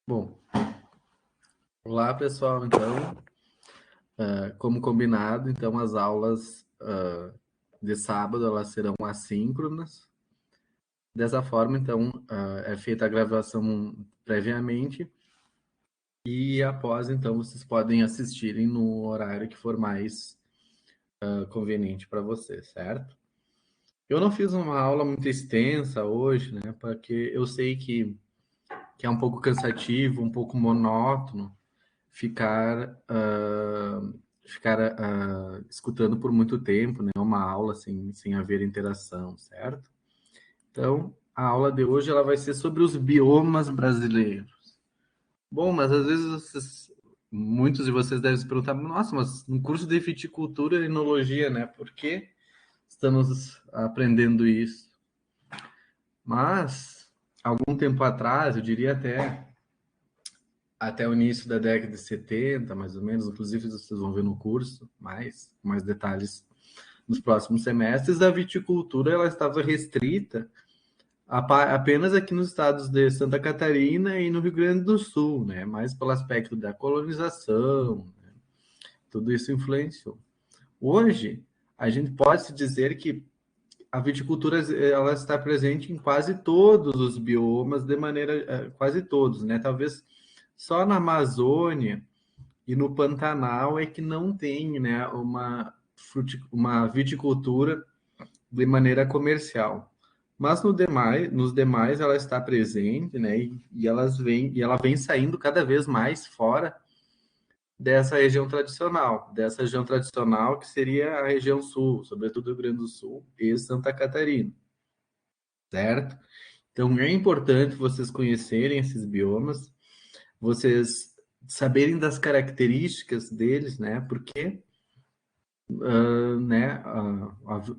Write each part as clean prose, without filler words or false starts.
Bom, olá pessoal, então, como combinado, então as aulas de sábado elas serão assíncronas. Dessa forma, então, é feita a gravação previamente e após, então, vocês podem assistirem no horário que for mais conveniente para vocês, certo? Eu não fiz uma aula muito extensa hoje, né, porque eu sei que é um pouco cansativo, um pouco monótono ficar escutando por muito tempo, né, uma aula sem haver interação, certo? Então, a aula de hoje ela vai ser sobre os biomas brasileiros. Bom, mas às vezes muitos de vocês devem se perguntar, nossa, mas um curso de viticultura e enologia, né? Por que estamos aprendendo isso? Mas, algum tempo atrás, eu diria até o início da década de 70, mais ou menos, inclusive vocês vão ver no curso mais detalhes nos próximos semestres, a viticultura ela estava restrita apenas aqui nos estados de Santa Catarina e no Rio Grande do Sul, né? Mais pelo aspecto da colonização, né? Tudo isso influenciou. Hoje, a gente pode se dizer que a viticultura ela está presente em quase todos os biomas, de maneira quase todos, né? Talvez só na Amazônia e no Pantanal é que não tem, né, uma viticultura de maneira comercial. Mas nos demais ela está presente, né, e ela vem saindo cada vez mais fora dessa região tradicional que seria a região sul, sobretudo Rio Grande do Sul e Santa Catarina, certo? Então é importante vocês conhecerem esses biomas, vocês saberem das características deles, né? Porque, né,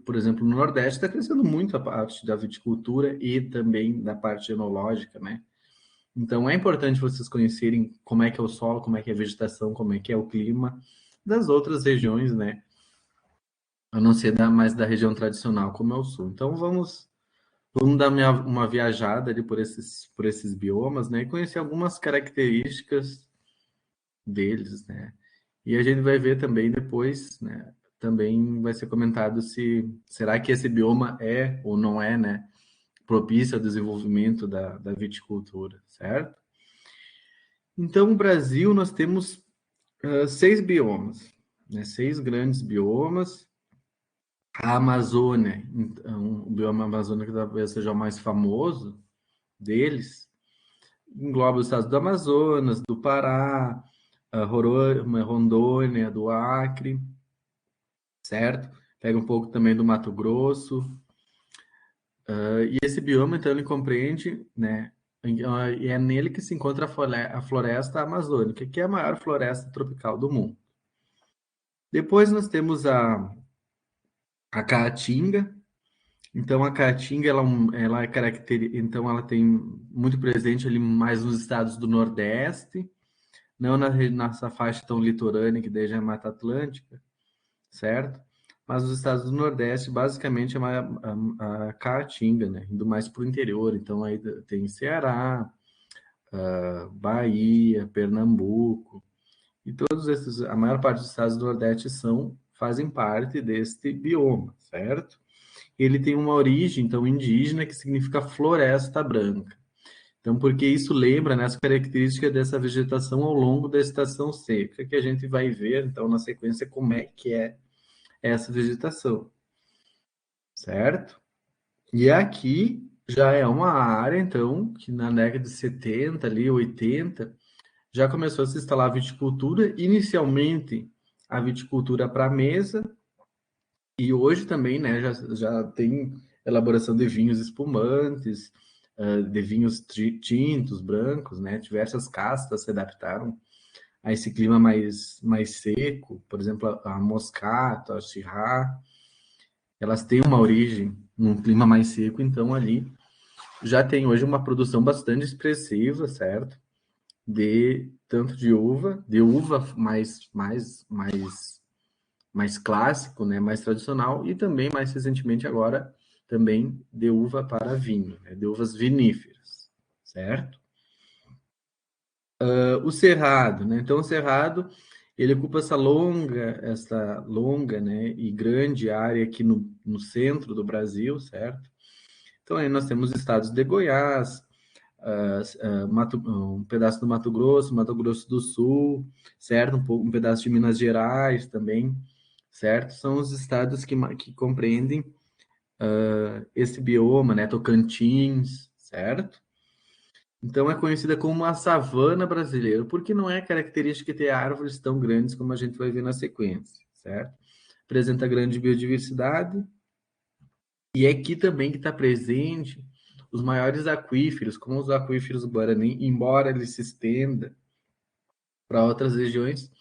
por exemplo, no Nordeste está crescendo muito a parte da viticultura e também da parte enológica, né? Então é importante vocês conhecerem como é que é o solo, como é que é a vegetação, como é que é o clima das outras regiões, né? A não ser mais da região tradicional, como é o sul. Então vamos dar uma viajada ali por esses biomas, né? E conhecer algumas características deles, né? E a gente vai ver também depois, né? Também vai ser comentado se será que esse bioma é ou não é, né? Propício ao desenvolvimento da viticultura, certo? Então, no Brasil, nós temos seis biomas, né? Seis grandes biomas. A Amazônia, então, o bioma amazônico talvez seja o mais famoso deles, engloba os estados do Amazonas, do Pará, Roraima, Rondônia, do Acre, certo? Pega um pouco também do Mato Grosso. E esse bioma, então, ele compreende, né? E é nele que se encontra a floresta amazônica, que é a maior floresta tropical do mundo. Depois nós temos a Caatinga. Então, a Caatinga, ela é então, ela tem muito presente ali mais nos estados do Nordeste, não nessa faixa tão litorânea, que daí já é Mata Atlântica, certo? Mas os estados do Nordeste, basicamente, é a Caatinga, né? Indo mais para o interior. Então, aí tem Ceará, Bahia, Pernambuco, e todos esses, a maior parte dos estados do Nordeste fazem parte deste bioma, certo? Ele tem uma origem, então, indígena, que significa floresta branca. Então, porque isso lembra, né, as características dessa vegetação ao longo da estação seca, que a gente vai ver, então, na sequência, como é que é essa vegetação, certo? E aqui já é uma área, então, que na década de 70, ali, 80, já começou a se instalar a viticultura, inicialmente a viticultura para mesa, e hoje também, né, já tem elaboração de vinhos espumantes, de vinhos tintos, brancos, né, diversas castas se adaptaram a esse clima mais seco, por exemplo, a Moscato, a Syrah, elas têm uma origem num clima mais seco, então ali já tem hoje uma produção bastante expressiva, certo? De tanto de uva mais clássico, né, mais tradicional, e também mais recentemente agora também de uva para vinho, né, de uvas viníferas, certo? O cerrado, né? Então, o cerrado, ele ocupa essa longa, né, e grande área aqui no centro do Brasil, certo? Então, aí nós temos estados de Goiás, um pedaço do Mato Grosso do Sul, certo? Um pedaço de Minas Gerais também, certo? São os estados que compreendem esse bioma, né? Tocantins, certo? Então é conhecida como a savana brasileira, porque não é característica ter árvores tão grandes como a gente vai ver na sequência, certo? Apresenta grande biodiversidade e é aqui também que está presente os maiores aquíferos, como os aquíferos do Guarani, embora ele se estenda para outras regiões,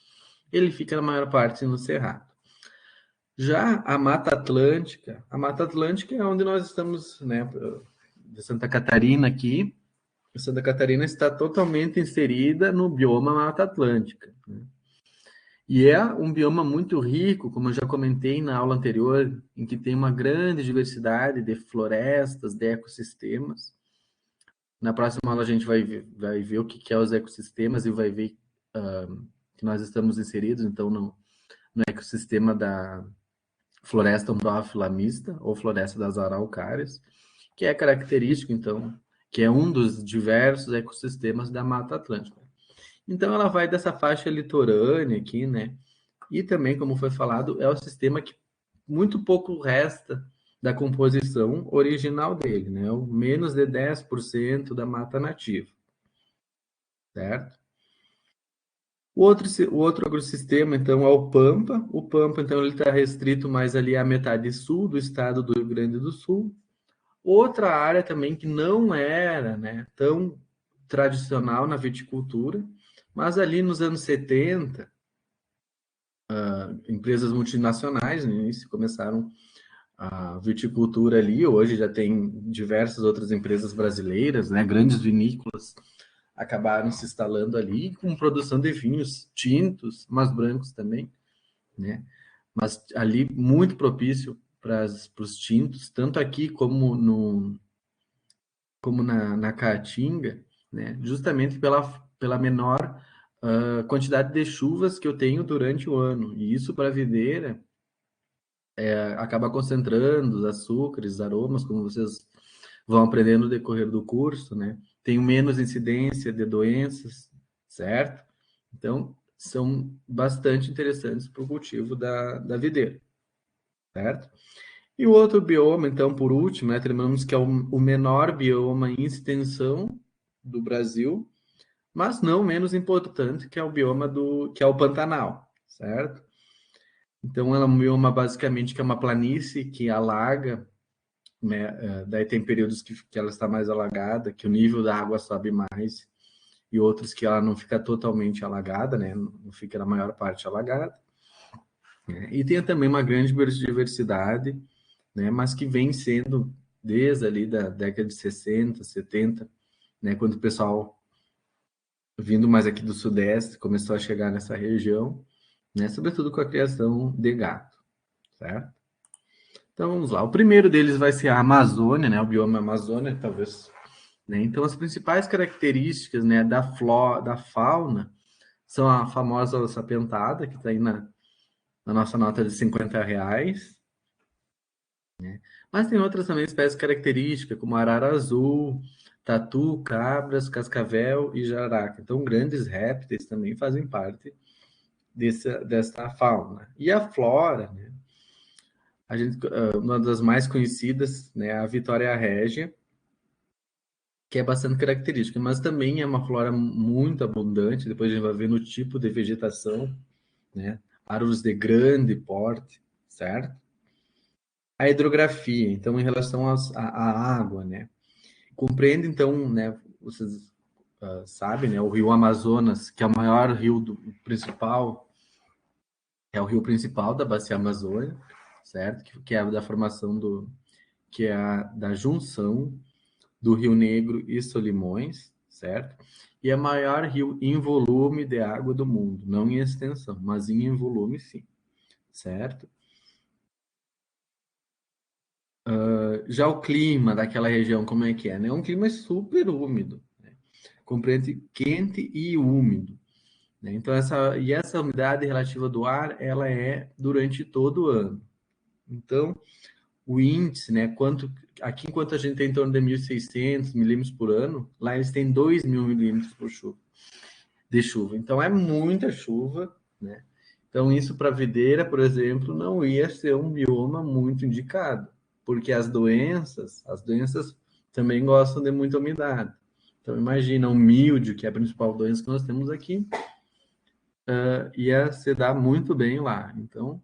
ele fica na maior parte no Cerrado. Já a Mata Atlântica é onde nós estamos, né, de Santa Catarina aqui. Santa Catarina está totalmente inserida no bioma Mata Atlântica, né? E é um bioma muito rico, como eu já comentei na aula anterior, em que tem uma grande diversidade de florestas, de ecossistemas. Na próxima aula a gente vai ver o que é os ecossistemas e vai ver que nós estamos inseridos, então, no ecossistema da floresta ombrófila mista ou floresta das araucárias, que é característico, então, que é um dos diversos ecossistemas da Mata Atlântica. Então, ela vai dessa faixa litorânea aqui, né? E também, como foi falado, é o sistema que muito pouco resta da composição original dele, né? O menos de 10% da mata nativa, certo? O outro agrossistema, então, é o Pampa. O Pampa, então, ele está restrito mais ali à metade sul do estado do Rio Grande do Sul. Outra área também que não era, né, tão tradicional na viticultura, mas ali nos anos 70, empresas multinacionais no início começaram a viticultura ali. Hoje já tem diversas outras empresas brasileiras, né, grandes vinícolas acabaram se instalando ali com produção de vinhos tintos, mas brancos também, né? Mas ali muito propício para os tintos, tanto aqui como na Caatinga, né? Justamente pela menor quantidade de chuvas que eu tenho durante o ano. E isso para a videira acaba concentrando os açúcares, os aromas, como vocês vão aprender no decorrer do curso, né? Tem menos incidência de doenças, certo? Então, são bastante interessantes para o cultivo da videira, certo? E o outro bioma, então, por último, né, terminamos que é o menor bioma em extensão do Brasil, mas não menos importante, que é o bioma que é o Pantanal, certo? Então, ela é um bioma basicamente que é uma planície que alaga, né? Daí tem períodos que ela está mais alagada, que o nível da água sobe mais, e outros que ela não fica totalmente alagada, né? Não fica na maior parte alagada, né? E tem também uma grande biodiversidade, né? Mas que vem sendo desde ali da década de 60, 70, né? Quando o pessoal vindo mais aqui do Sudeste começou a chegar nessa região, né? Sobretudo com a criação de gato, certo? Então vamos lá. O primeiro deles vai ser a Amazônia, né? O bioma Amazônia, talvez. Né? Então as principais características, né, da fauna são a famosa onça pentada, que está aí na nossa nota de R$ 50. Mas tem outras também espécies características, como arara azul, tatu, cabras, cascavel e jararaca. Então, grandes répteis também fazem parte dessa fauna. E a flora, né? Uma das mais conhecidas, né, a Vitória régia, que é bastante característica, mas também é uma flora muito abundante. Depois a gente vai ver no tipo de vegetação, né? Árvores de grande porte, certo? A hidrografia, então, em relação à água, né? Compreende, então, né, vocês sabem, né, o rio Amazonas, que é o maior rio principal, é o rio principal da bacia amazônica, certo? Que é da formação que é da junção do Rio Negro e Solimões, certo? E é o maior rio em volume de água do mundo, não em extensão, mas em volume, sim, certo? Já o clima daquela região, como é que é? Né? É um clima super úmido, né? compreende quente e úmido, né? Então, essa umidade relativa do ar, ela é durante todo o ano. Então, o índice, né? Aqui, enquanto a gente tem em torno de 1.600 milímetros por ano, lá eles têm 2.000 milímetros de chuva. Então, é muita chuva, né? Então, isso para videira, por exemplo, não ia ser um bioma muito indicado, porque as doenças também gostam de muita umidade. Então, imagina um míldio, que é a principal doença que nós temos aqui, ia se dar muito bem lá. Então,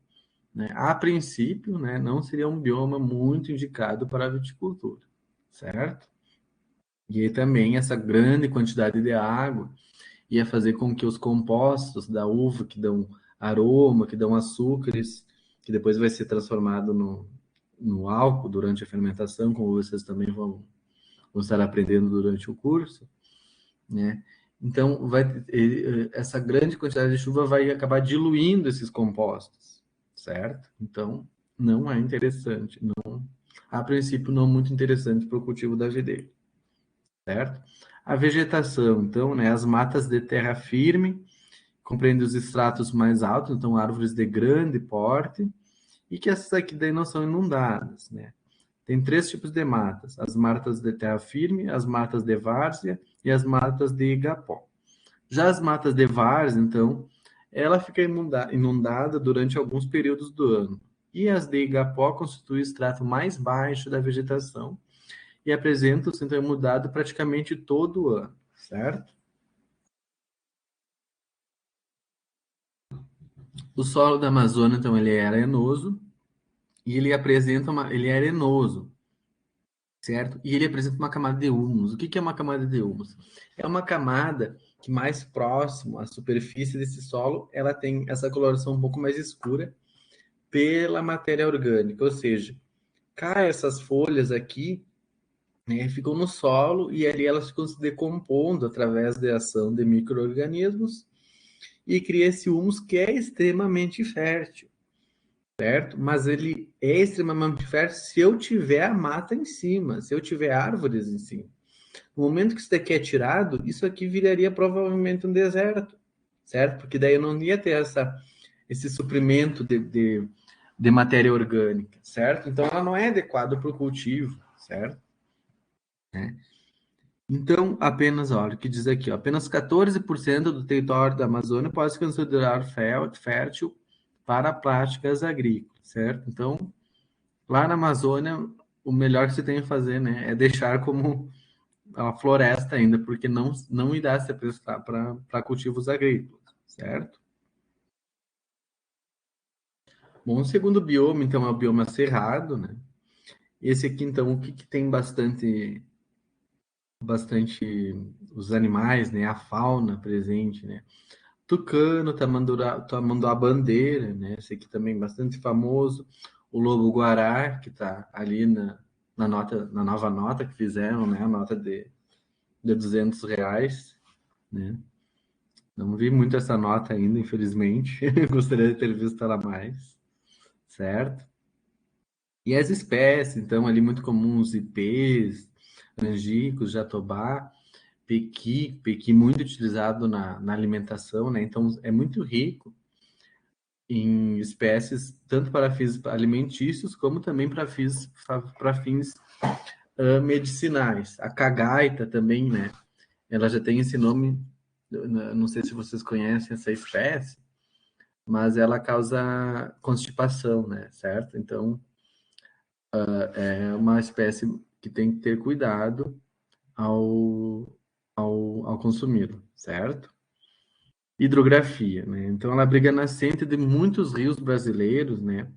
né, a princípio, né, não seria um bioma muito indicado para a viticultura, certo? E aí também essa grande quantidade de água ia fazer com que os compostos da uva, que dão aroma, que dão açúcares, que depois vai ser transformado no álcool durante a fermentação, como vocês também vão estar aprendendo durante o curso, né? Então, essa grande quantidade de chuva vai acabar diluindo esses compostos, certo? Então, não é interessante, não, a princípio, não muito interessante para o cultivo da videira, certo? A vegetação, então, né, as matas de terra firme, compreende os estratos mais altos, então árvores de grande porte, e que essas aqui daí não são inundadas, né? Tem três tipos de matas: as matas de terra firme, as matas de várzea e as matas de igapó. Já as matas de várzea, então, ela fica inundada durante alguns períodos do ano. E as de igapó constituem o estrato mais baixo da vegetação e apresentam-se, então, mudado praticamente todo o ano, certo? O solo da Amazônia, então, ele é arenoso e ele é arenoso, certo? E ele apresenta uma camada de humus. O que é uma camada de humus? É uma camada que mais próximo à superfície desse solo, ela tem essa coloração um pouco mais escura pela matéria orgânica, ou seja, cai essas folhas aqui, né, ficam no solo e ali elas ficam se decompondo através da ação de micro-organismos e cria esse humus que é extremamente fértil, certo? Mas ele é extremamente fértil se eu tiver a mata em cima, se eu tiver árvores em cima. No momento que isso daqui é tirado, isso aqui viraria provavelmente um deserto, certo? Porque daí eu não ia ter esse suprimento de matéria orgânica, certo? Então ela não é adequada para o cultivo, certo? Né? Então, apenas, olha o que diz aqui, ó, apenas 14% do território da Amazônia pode se considerar fértil para práticas agrícolas, certo? Então, lá na Amazônia, o melhor que se tem a fazer, né, é deixar como a floresta ainda, porque não irá se prestar para cultivos agrícolas, certo? Bom, o segundo bioma, então, é o bioma cerrado, né? Esse aqui, então, o que tem bastante os animais, né? A fauna presente, né? Tucano, tamanduá-bandeira, né? Esse aqui também bastante famoso. O lobo-guará, que está ali na nova nota que fizeram, né? A nota de R$ 200, né? Não vi muito essa nota ainda, infelizmente. Gostaria de ter visto ela mais, certo? E as espécies, então, ali muito comuns, ipês, angicos, jatobá, pequi muito utilizado na alimentação, né? Então, é muito rico em espécies, tanto para fins alimentícios, como também para fins medicinais. A cagaita também, né? Ela já tem esse nome, não sei se vocês conhecem essa espécie, mas ela causa constipação, né? Certo? Então, é uma espécie que tem que ter cuidado ao, ao consumi-lo, certo? Hidrografia, né? Então, ela abriga a nascente de muitos rios brasileiros, né?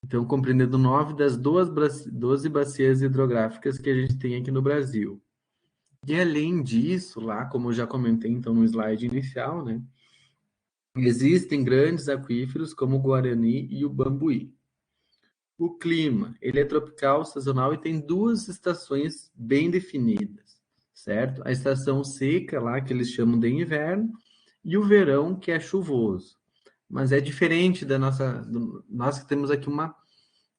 Então, compreendendo 12 bacias hidrográficas que a gente tem aqui no Brasil. E além disso, lá, como eu já comentei então no slide inicial, né? Existem grandes aquíferos como o Guarani e o Bambuí. O clima, ele é tropical, sazonal e tem duas estações bem definidas, certo? A estação seca lá, que eles chamam de inverno, e o verão, que é chuvoso. Mas é diferente nós que temos aqui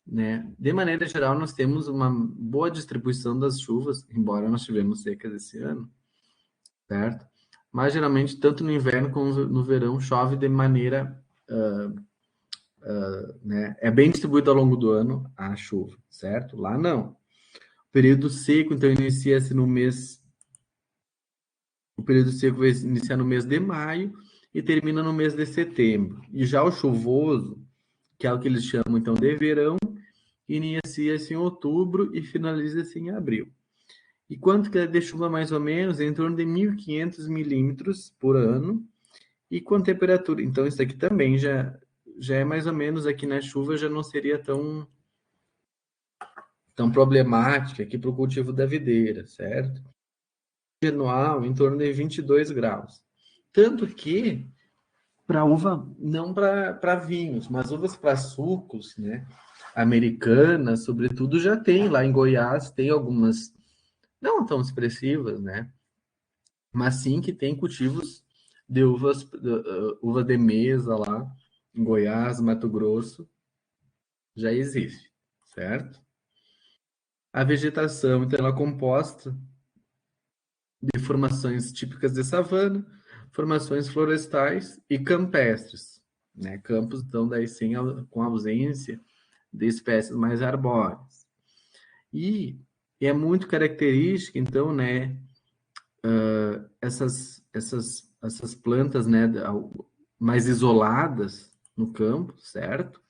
né? De maneira geral, nós temos uma boa distribuição das chuvas, embora nós tivemos secas esse ano, certo? Mas geralmente, tanto no inverno como no verão, chove de maneira, né? É bem distribuído ao longo do ano a chuva, certo? Lá não. O período seco, então, inicia-se no mês. O período seco vai iniciar no mês de maio e termina no mês de setembro. E já o chuvoso, que é o que eles chamam então de verão, inicia-se em outubro e finaliza-se em abril. E quanto que é de chuva mais ou menos? Em torno de 1.500 milímetros por ano e com temperatura. Então, isso aqui também já é mais ou menos aqui na chuva, já não seria tão problemática aqui para o cultivo da videira, certo? Anual em torno de 22 graus. Tanto que para uva, não para vinhos, mas uvas para sucos, né? Americanas, sobretudo, já tem lá em Goiás, tem algumas não tão expressivas, né? Mas sim que tem cultivos de uvas, uva de mesa lá em Goiás, Mato Grosso, já existe, certo? A vegetação, então, ela é composta de formações típicas de savana, formações florestais e campestres, né? Campos, então, daí sim, com ausência de espécies mais arbóreas. E é muito característica, então, né, essas plantas, né, mais isoladas no campo, certo?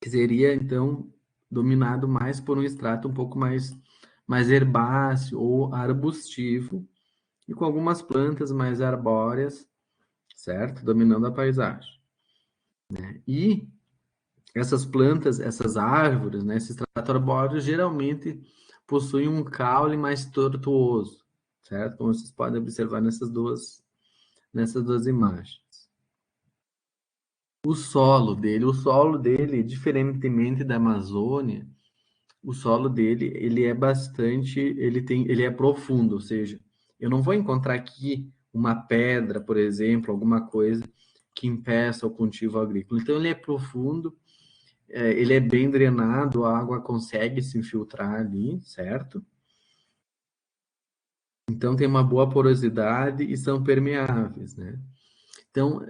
Que seria, então, dominado mais por um extrato um pouco mais herbáceo ou arbustivo, e com algumas plantas mais arbóreas, certo? Dominando a paisagem. E essas plantas, essas árvores, né, esses extrato arbóreo, geralmente possuem um caule mais tortuoso, certo? Como vocês podem observar nessas duas imagens. O solo dele, diferentemente da Amazônia, o solo dele, ele é bastante, ele é profundo, ou seja, eu não vou encontrar aqui uma pedra, por exemplo, alguma coisa que impeça o cultivo agrícola. Então ele é profundo, ele é bem drenado, a água consegue se infiltrar ali, certo? Então tem uma boa porosidade e são permeáveis, né? Então,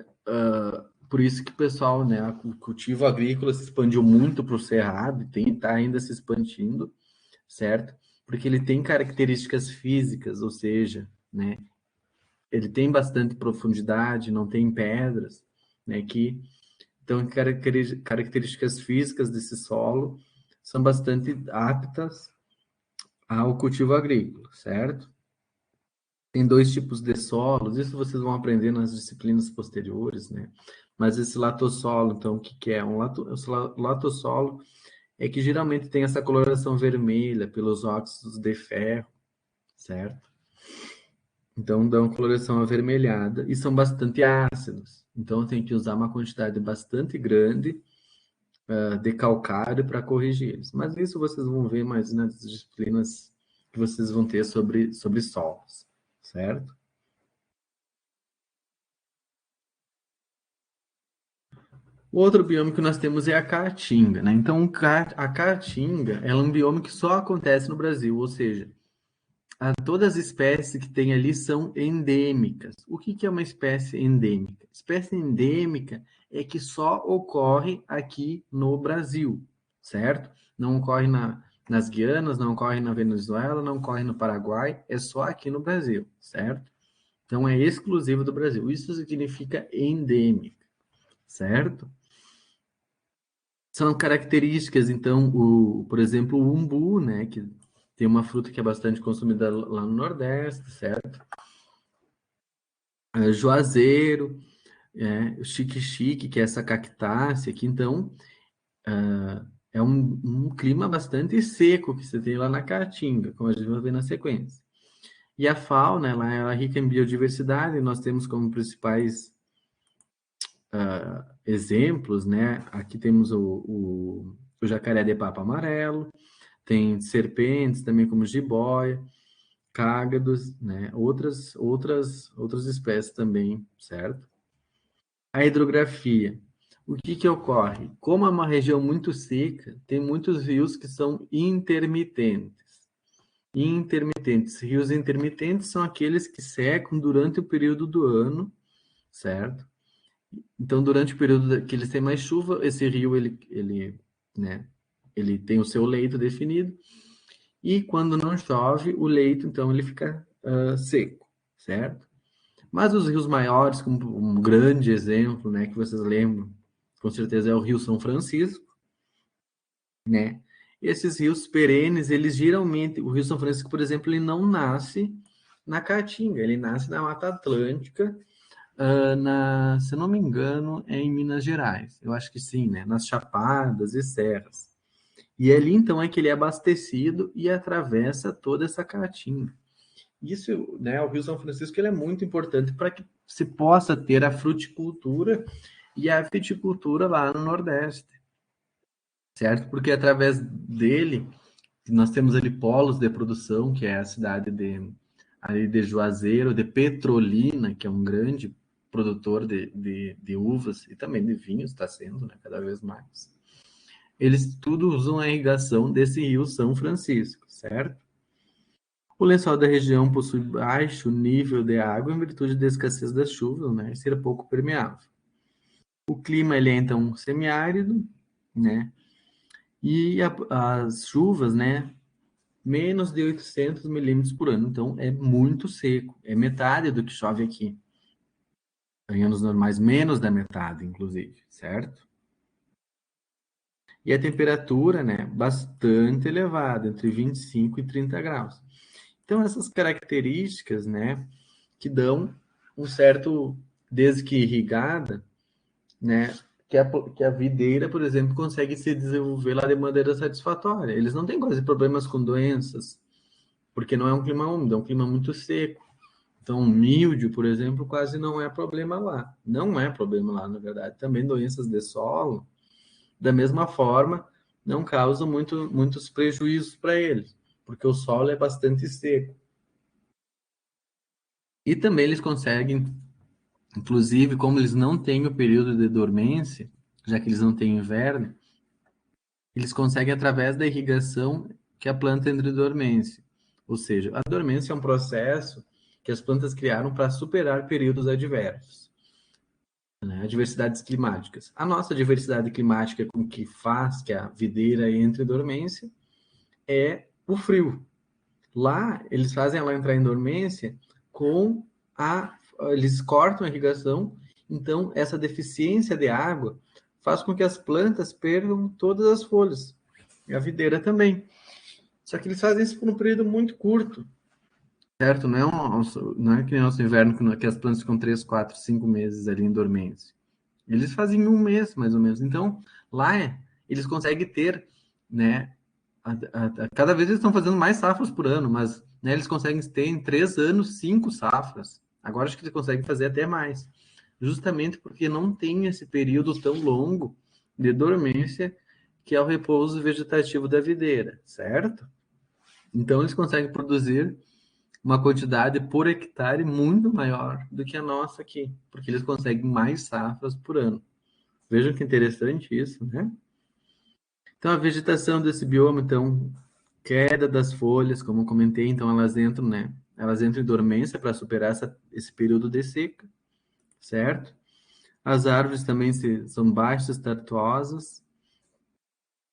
por isso que o pessoal, né, o cultivo agrícola se expandiu muito para o cerrado, está ainda se expandindo, certo? Porque ele tem características físicas, ou seja, né, ele tem bastante profundidade, não tem pedras, né, que então características físicas desse solo são bastante aptas ao cultivo agrícola, certo? Tem dois tipos de solos, isso vocês vão aprender nas disciplinas posteriores, né? Mas esse latossolo, então, o que que é? Latossolo é que geralmente tem essa coloração vermelha pelos óxidos de ferro, certo? Então, dão coloração avermelhada e são bastante ácidos. Então, tem que usar uma quantidade bastante grande de calcário para corrigir eles. Mas isso vocês vão ver mais nas disciplinas que vocês vão ter sobre solos, certo? O outro bioma que nós temos é a caatinga, né? Então, a caatinga é um bioma que só acontece no Brasil, ou seja, todas as espécies que tem ali são endêmicas. O que é uma espécie endêmica? Espécie endêmica é que só ocorre aqui no Brasil, certo? Não ocorre nas Guianas, não ocorre na Venezuela, não ocorre no Paraguai, é só aqui no Brasil, certo? Então é exclusivo do Brasil. Isso significa endêmica, certo? São características, então, por exemplo, o umbu, né, que tem uma fruta que é bastante consumida lá no Nordeste, certo? Juazeiro, o xique-xique, que é essa cactácea aqui, então, é um clima bastante seco que você tem lá na Caatinga, como a gente vai ver na sequência. E a fauna, ela é rica em biodiversidade, nós temos como principais exemplos, né, aqui temos o jacaré de papo amarelo, tem serpentes também como jiboia, cágados, né? Outras espécies também, certo? A hidrografia. O que ocorre? Como é uma região muito seca, tem muitos rios que são intermitentes. Intermitentes. Rios intermitentes são aqueles que secam durante o período do ano, certo? Então, durante o período que eles têm mais chuva, esse rio, né, ele tem o seu leito definido, e quando não chove, o leito, então, ele fica seco, certo? Mas os rios maiores, como um grande exemplo, né, que vocês lembram, com certeza é o Rio São Francisco, né? Esses rios perenes, eles geralmente, o Rio São Francisco, por exemplo, ele não nasce na Caatinga, ele nasce na Mata Atlântica, se eu não me engano, é em Minas Gerais. Eu acho que sim, né? Nas Chapadas e Serras. E ali, então, é que ele é abastecido e atravessa toda essa Caatinga. Isso, né, o Rio São Francisco, ele é muito importante para que se possa ter a fruticultura e a viticultura lá no Nordeste, certo? Porque através dele, nós temos ali polos de produção, que é a cidade ali de Juazeiro, de Petrolina, que é um grande produtor de uvas e também de vinhos, está sendo, né, cada vez mais. Eles tudo usam a irrigação desse rio São Francisco, certo? O lençol da região possui baixo nível de água em virtude da escassez das chuvas, né, e ser pouco permeável. O clima ele é então semiárido, né, e as chuvas, né, menos de 800 milímetros por ano. Então, é muito seco. É metade do que chove aqui. Em anos normais, menos da metade, inclusive, certo? E a temperatura, né, bastante elevada, entre 25 e 30 graus. Então, essas características, né, que dão um certo, desde que irrigada, né, que a videira, por exemplo, consegue se desenvolver lá de maneira satisfatória. Eles não têm quase problemas com doenças, porque não é um clima úmido, é um clima muito seco. Então, míldio, por exemplo, quase não é problema lá. Não é problema lá, na verdade. Também doenças de solo, da mesma forma, não causam muitos prejuízos para eles, porque o solo é bastante seco. E também eles conseguem, inclusive, como eles não têm o período de dormência, já que eles não têm inverno, eles conseguem através da irrigação que a planta entra em dormência. Ou seja, a dormência é um processo que as plantas criaram para superar períodos adversos, né? Adversidades climáticas. A nossa diversidade climática com que faz que a videira entre em dormência é o frio. Lá, eles fazem ela entrar em dormência com eles cortam a irrigação, então essa deficiência de água faz com que as plantas percam todas as folhas. E a videira também. Só que eles fazem isso por um período muito curto, certo? Não é que nem o nosso inverno, que as plantas ficam 3, 4, 5 meses ali em dormência. Eles fazem em um mês, mais ou menos. Então, lá eles conseguem ter, né? Cada vez eles estão fazendo mais safras por ano, mas né, eles conseguem ter em 3 anos 5 safras. Agora acho que eles conseguem fazer até mais. Justamente porque não tem esse período tão longo de dormência que é o repouso vegetativo da videira, certo? Então eles conseguem produzir uma quantidade por hectare muito maior do que a nossa aqui, porque eles conseguem mais safras por ano. Vejam que interessante isso, né? Então, a vegetação desse bioma, então, queda das folhas, como eu comentei, então elas entram, né? Elas entram em dormência para superar esse período de seca, certo? As árvores também são baixas, tartuosas,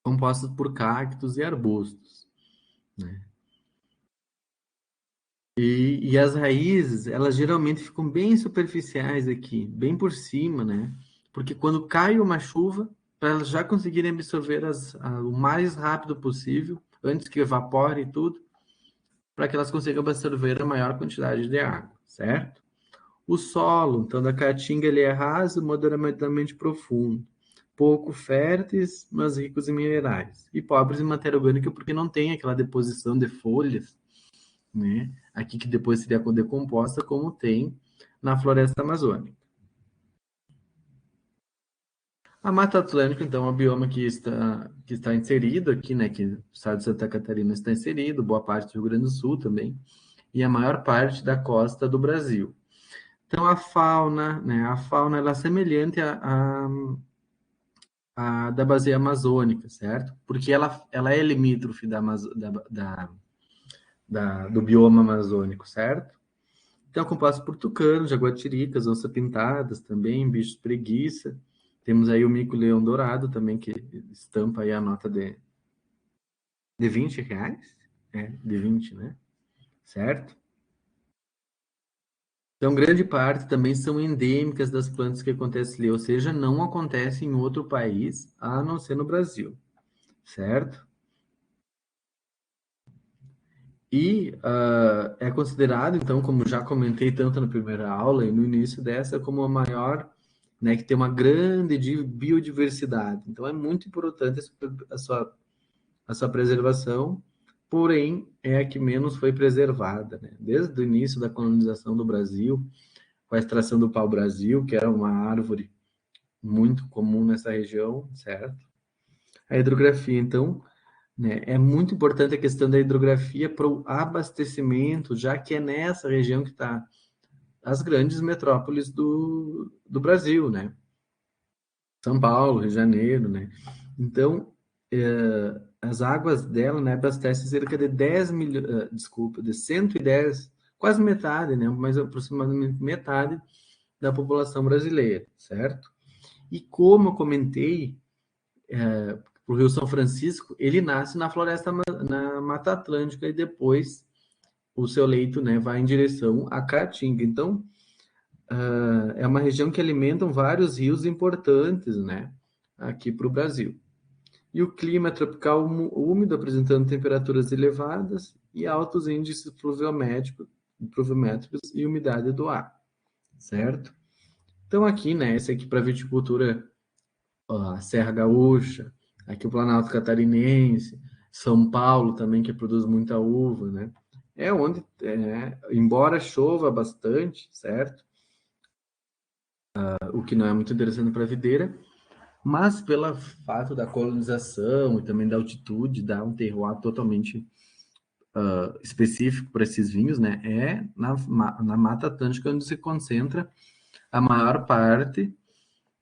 compostas por cactos e arbustos, né? E as raízes, elas geralmente ficam bem superficiais aqui, bem por cima, né? Porque quando cai uma chuva, para elas já conseguirem absorver o mais rápido possível, antes que evapore tudo, para que elas consigam absorver a maior quantidade de água, certo? O solo, então, da caatinga, ele é raso, moderadamente profundo, pouco férteis, mas ricos em minerais, e pobres em matéria orgânica porque não tem aquela deposição de folhas, né? Aqui que depois seria decomposta, como tem na floresta amazônica. A Mata Atlântica, então, é um bioma que está inserido aqui, né? Que o estado de Santa Catarina está inserido, boa parte do Rio Grande do Sul também, e a maior parte da costa do Brasil. Então, a fauna, né? A fauna ela é semelhante à da bacia amazônica, certo? Porque ela é limítrofe da do bioma amazônico, certo? Então, composto por tucanos, jaguatiricas, onça-pintadas também, bichos preguiça. Temos aí o mico-leão dourado também, que estampa aí a nota de R$ 20. É, de 20, né? Certo? Então, grande parte também são endêmicas das plantas que acontecem ali, ou seja, não acontece em outro país, a não ser no Brasil, certo? E é considerado, então, como já comentei tanto na primeira aula e no início dessa, como a maior, né, que tem uma grande biodiversidade. Então, é muito importante a sua preservação, porém, é a que menos foi preservada, né? Desde o início da colonização do Brasil, com a extração do pau-brasil, que era uma árvore muito comum nessa região, certo? A hidrografia, então, né, é muito importante a questão da hidrografia para o abastecimento, já que é nessa região que está as grandes metrópoles do Brasil, né? São Paulo, Rio de Janeiro, né? Então, as águas dela, né, abastecem cerca de 10 milhões, desculpa, de 110, quase metade, né? Mas aproximadamente metade da população brasileira, certo? E como eu comentei, o Rio São Francisco, ele nasce na floresta, na Mata Atlântica e depois o seu leito, né, vai em direção à Caatinga. Então, é uma região que alimentam vários rios importantes, né, aqui para o Brasil. E o clima é tropical úmido, apresentando temperaturas elevadas e altos índices pluviométricos e umidade do ar, certo? Então aqui, né, esse aqui para viticultura, ó, a Serra Gaúcha, aqui o Planalto Catarinense, São Paulo também, que produz muita uva, né? É onde, embora chova bastante, certo? O que não é muito interessante para a videira, mas pelo fato da colonização e também da altitude, dá um terroir totalmente específico para esses vinhos, né? É na Mata Atlântica onde se concentra a maior parte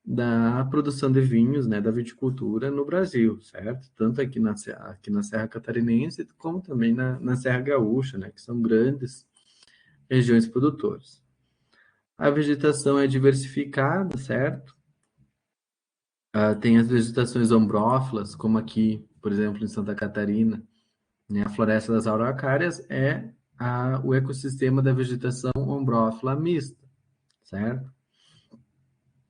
da produção de vinhos, né, da viticultura no Brasil, certo? Tanto aqui na Serra Catarinense, como também na Serra Gaúcha, né, que são grandes regiões produtoras. A vegetação é diversificada, certo? Tem as vegetações ombrófilas, como aqui, por exemplo, em Santa Catarina, né, a Floresta das Araucárias é o ecossistema da vegetação ombrófila mista, certo?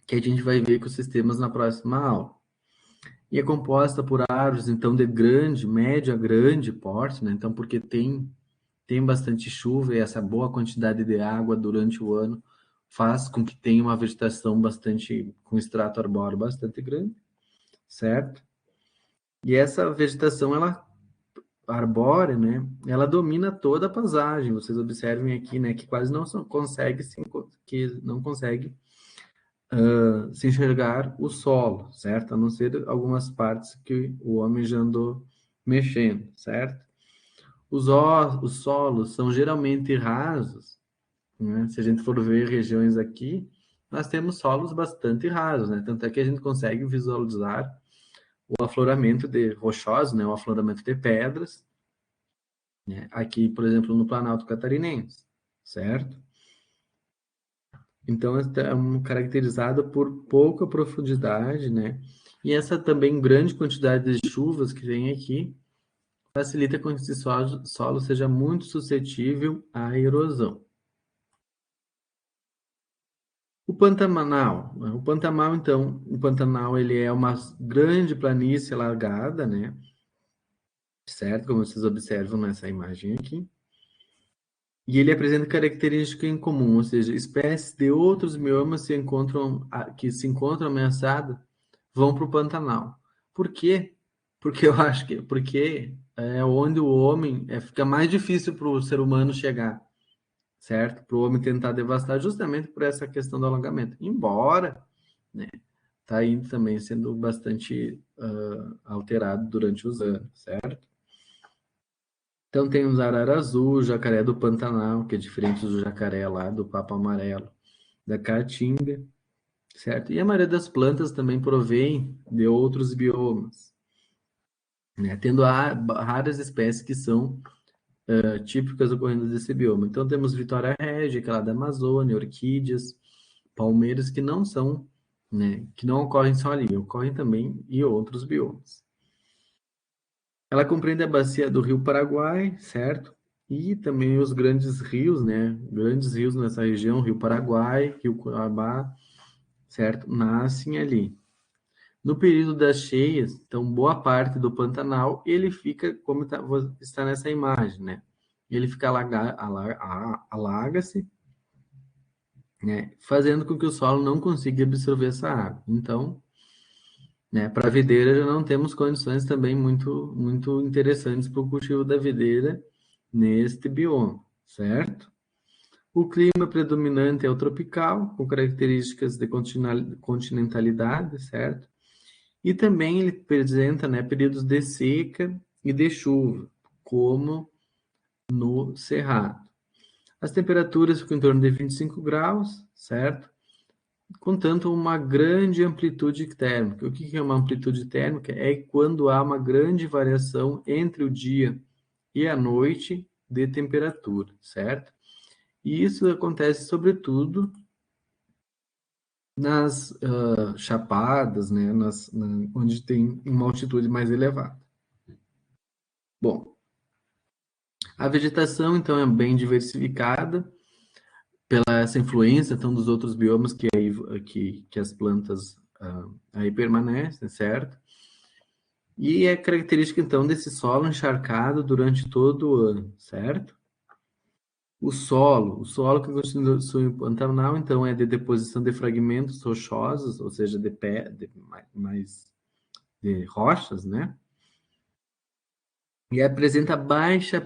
Que a gente vai ver ecossistemas na próxima aula. E é composta por árvores, então, de grande, médio a grande porte, né? Então, porque tem bastante chuva e essa boa quantidade de água durante o ano faz com que tenha uma vegetação bastante, com extrato arbóreo bastante grande, certo? E essa vegetação, ela arbórea, né? Ela domina toda a paisagem. Vocês observem aqui, né? Que quase não consegue se enxergar o solo, certo? A não ser algumas partes que o homem já andou mexendo, certo? Os solos são geralmente rasos, né? Se a gente for ver regiões aqui, nós temos solos bastante rasos, né? Tanto é que a gente consegue visualizar o afloramento de rochosos, né? O afloramento de pedras, né? Aqui, por exemplo, no Planalto Catarinense, certo? Então, caracterizada por pouca profundidade, né? E essa também grande quantidade de chuvas que vem aqui facilita com que esse solo seja muito suscetível à erosão. O Pantanal, ele é uma grande planície alagada, né? Certo? Como vocês observam nessa imagem aqui. E ele apresenta característica em comum, ou seja, espécies de outros biomas que se encontram ameaçadas vão para o Pantanal. Por quê? Porque eu acho que porque é onde o homem fica mais difícil para o ser humano chegar, certo? Para o homem tentar devastar justamente por essa questão do alagamento. Embora, né, tá indo também sendo bastante alterado durante os anos, certo? Então tem os arara azul, o jacaré do Pantanal, que é diferente do jacaré lá do papo amarelo, da caatinga, certo? E a maioria das plantas também provém de outros biomas, né? Tendo raras espécies que são típicas ocorrendo desse bioma. Então, temos Vitória Régia, aquela da Amazônia, orquídeas, palmeiras que não são, né, que não ocorrem só ali, ocorrem também em outros biomas. Ela compreende a bacia do Rio Paraguai, certo? E também os grandes rios, né? Grandes rios nessa região, Rio Paraguai, Rio Cuiabá, certo? Nascem ali. No período das cheias, então boa parte do Pantanal, ele fica como está nessa imagem, né? Ele fica alaga-se, né? Fazendo com que o solo não consiga absorver essa água. Então, né, para a videira já não temos condições também muito interessantes para o cultivo da videira neste bioma, certo? O clima predominante é o tropical, com características de continentalidade, certo? E também ele apresenta, né, períodos de seca e de chuva, como no Cerrado. As temperaturas ficam em torno de 25 graus, certo? Contanto uma grande amplitude térmica. O que é uma amplitude térmica? É quando há uma grande variação entre o dia e a noite de temperatura, certo? E isso acontece sobretudo nas chapadas, né, onde tem uma altitude mais elevada. Bom, a vegetação então é bem diversificada pela essa influência então dos outros biomas que as plantas aí permanecem, certo? E é característica então desse solo encharcado durante todo o ano, certo? O solo que constitui Pantanal, então, é de deposição de fragmentos rochosos, ou seja, de pé, mais de rochas, né? E apresenta baixa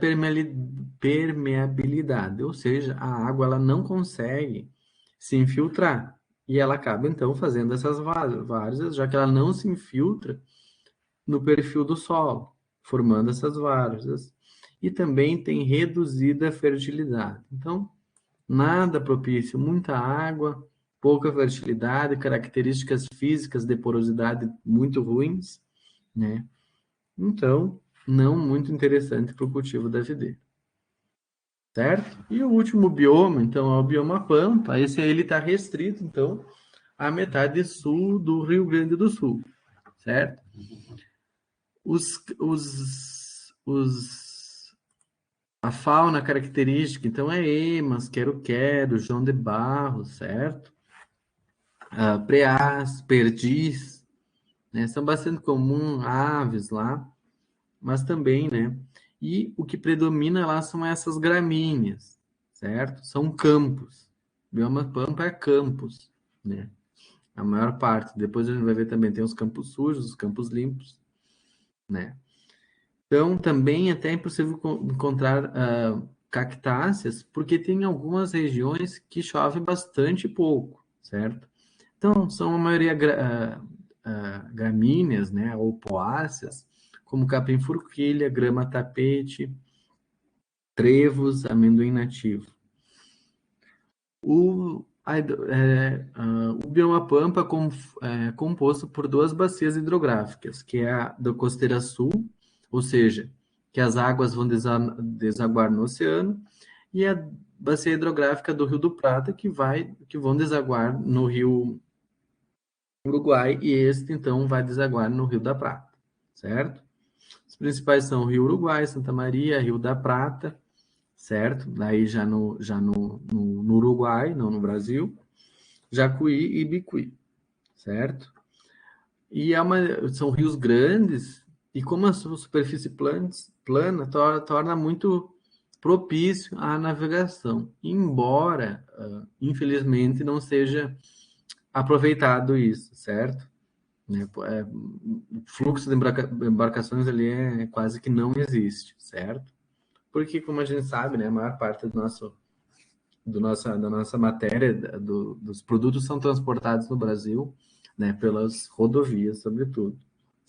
permeabilidade, ou seja, a água ela não consegue se infiltrar. E ela acaba, então, fazendo essas várzeas, já que ela não se infiltra no perfil do solo, formando essas várzeas. E também tem reduzida fertilidade. Então, nada propício, muita água, pouca fertilidade, características físicas de porosidade muito ruins, né? Então, não muito interessante para o cultivo da videira, certo? E o último bioma, então, é o bioma Pampa. Esse aí ele está restrito, então, à metade sul do Rio Grande do Sul, certo? A fauna característica, então, é emas, quero-quero, João de Barro, certo? Preás, perdis, né? São bastante comuns aves lá, mas também, né? E o que predomina lá são essas gramíneas, certo? São campos. O bioma pampa é campos, né? A maior parte. Depois a gente vai ver também, tem os campos sujos, os campos limpos, né? Então, também até é impossível encontrar cactáceas, porque tem algumas regiões que chove bastante pouco, certo? Então, são a maioria gramíneas, né, ou poáceas, como capim-forquilha, grama-tapete, trevos, amendoim nativo. O bioma Pampa é composto por duas bacias hidrográficas, que é a da Costeira Sul, ou seja, que as águas vão desaguar no oceano, e a bacia hidrográfica do Rio do Prata, que vão desaguar no Rio Uruguai, e este então vai desaguar no Rio da Prata, certo? Os principais são Rio Uruguai, Santa Maria, Rio da Prata, certo? Daí no Uruguai, não no Brasil, Jacuí e Bicuí, certo? E são rios grandes, e como a sua superfície plana torna muito propício à navegação, embora, infelizmente, não seja aproveitado isso, certo? Né? O fluxo de embarcações ali quase que não existe, certo? Porque, como a gente sabe, né, a maior parte da nossa matéria, dos produtos são transportados no Brasil, né, pelas rodovias, sobretudo,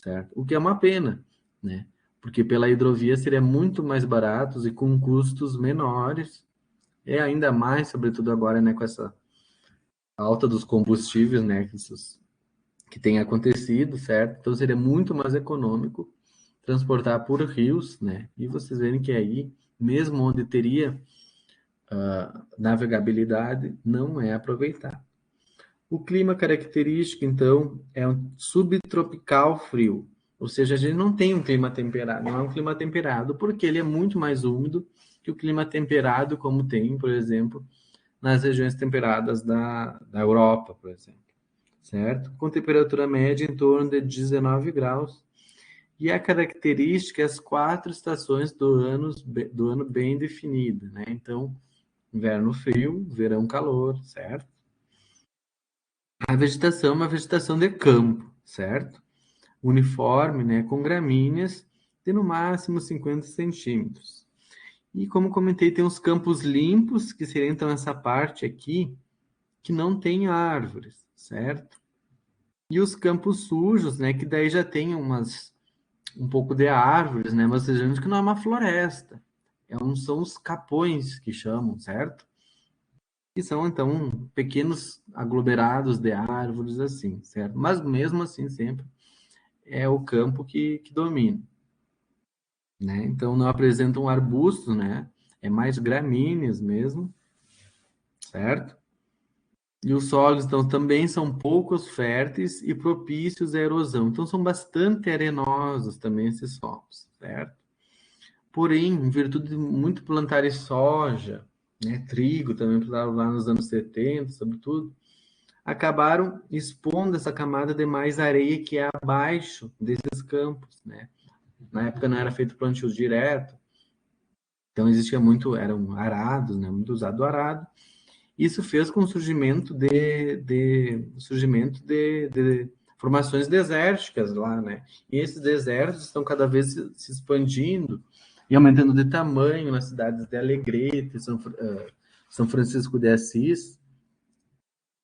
certo? O que é uma pena, né? Porque pela hidrovia seria muito mais baratos e com custos menores, e ainda mais, sobretudo agora, né, com essa alta dos combustíveis, né, que tem acontecido, certo? Então seria muito mais econômico transportar por rios, né? E vocês verem que aí mesmo onde teria navegabilidade, não é aproveitado. O clima característico, então, é um subtropical frio, ou seja, a gente não tem um clima temperado, não é um clima temperado, porque ele é muito mais úmido que o clima temperado, como tem, por exemplo, nas regiões temperadas da Europa, por exemplo, certo? Com temperatura média em torno de 19 graus. E a característica é as 4 estações do ano bem definida, né? Então, inverno frio, verão calor, certo? A vegetação é uma vegetação de campo, certo? Uniforme, né? Com gramíneas de no máximo 50 centímetros. E como comentei, tem os campos limpos, que seriam então essa parte aqui, que não tem árvores, certo? E os campos sujos, né? Que daí já tem um pouco de árvores, né? Mas vejamos que não é uma floresta. São os capões que chamam, certo? Que são, então, pequenos aglomerados de árvores, assim, certo? Mas mesmo assim, sempre é o campo que domina, né? Então, não apresentam arbustos, né? É mais gramíneas mesmo, certo? E os solos, então, também são poucos férteis e propícios à erosão. Então, são bastante arenosos também esses solos, certo? Porém, em virtude de muito plantarem soja, né, trigo também plantaram lá nos anos 70, sobretudo, acabaram expondo essa camada de mais areia que é abaixo desses campos, né? Na época não era feito plantio direto, então existia muito, eram arados, né? Muito usado o arado. Isso fez com o surgimento de formações desérticas lá, né? E esses desertos estão cada vez se expandindo e aumentando de tamanho nas cidades de Alegrete, São Francisco de Assis,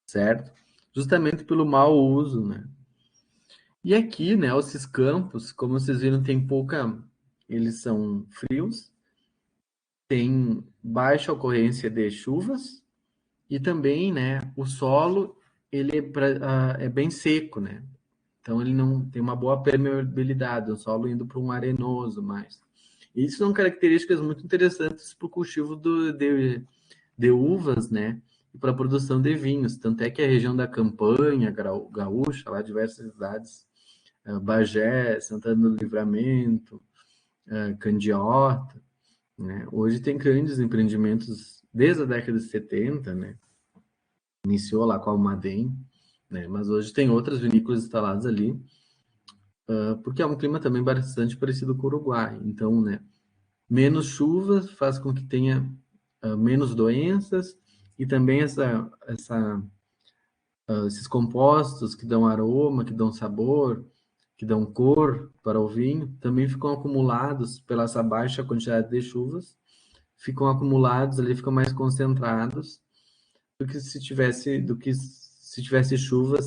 certo? Justamente pelo mau uso, né? E aqui, né, esses campos, como vocês viram, tem pouca, eles são frios, tem baixa ocorrência de chuvas e também, né, o solo ele é bem seco, né? Então ele não tem uma boa permeabilidade, o solo indo para um arenoso mais. Isso são características muito interessantes para o cultivo de uvas, né? E para a produção de vinhos. Tanto é que a região da Campanha, Gaúcha, lá diversas cidades, Bagé, Santana do Livramento, Candiota, né? Hoje tem grandes empreendimentos desde a década de 70, né? Iniciou lá com a Almaden, né? Mas hoje tem outras vinícolas instaladas ali, porque é um clima também bastante parecido com o Uruguai. Então, né? Menos chuvas faz com que tenha menos doenças e também esses compostos que dão aroma, que dão sabor, que dão cor para o vinho, também ficam acumulados pela essa baixa quantidade de chuvas, ficam acumulados ali, ficam mais concentrados do que se tivesse chuva,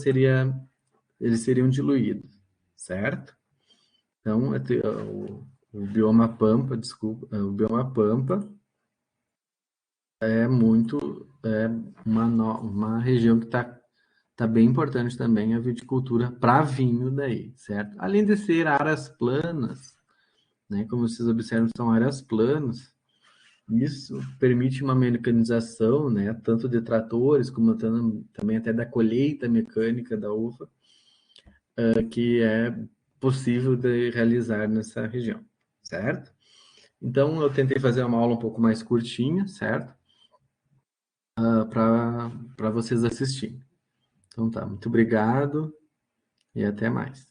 eles seriam diluídos, certo? Então, o bioma Pampa, desculpa, o bioma Pampa é uma região que tá bem importante também a viticultura para vinho daí, certo? Além de ser áreas planas, né? Como vocês observam, são áreas planas. Isso permite uma mecanização, né? Tanto de tratores como também até da colheita mecânica da uva, que é possível de realizar nessa região, certo? Então eu tentei fazer uma aula um pouco mais curtinha, certo? Para vocês assistirem. Então tá, muito obrigado e até mais.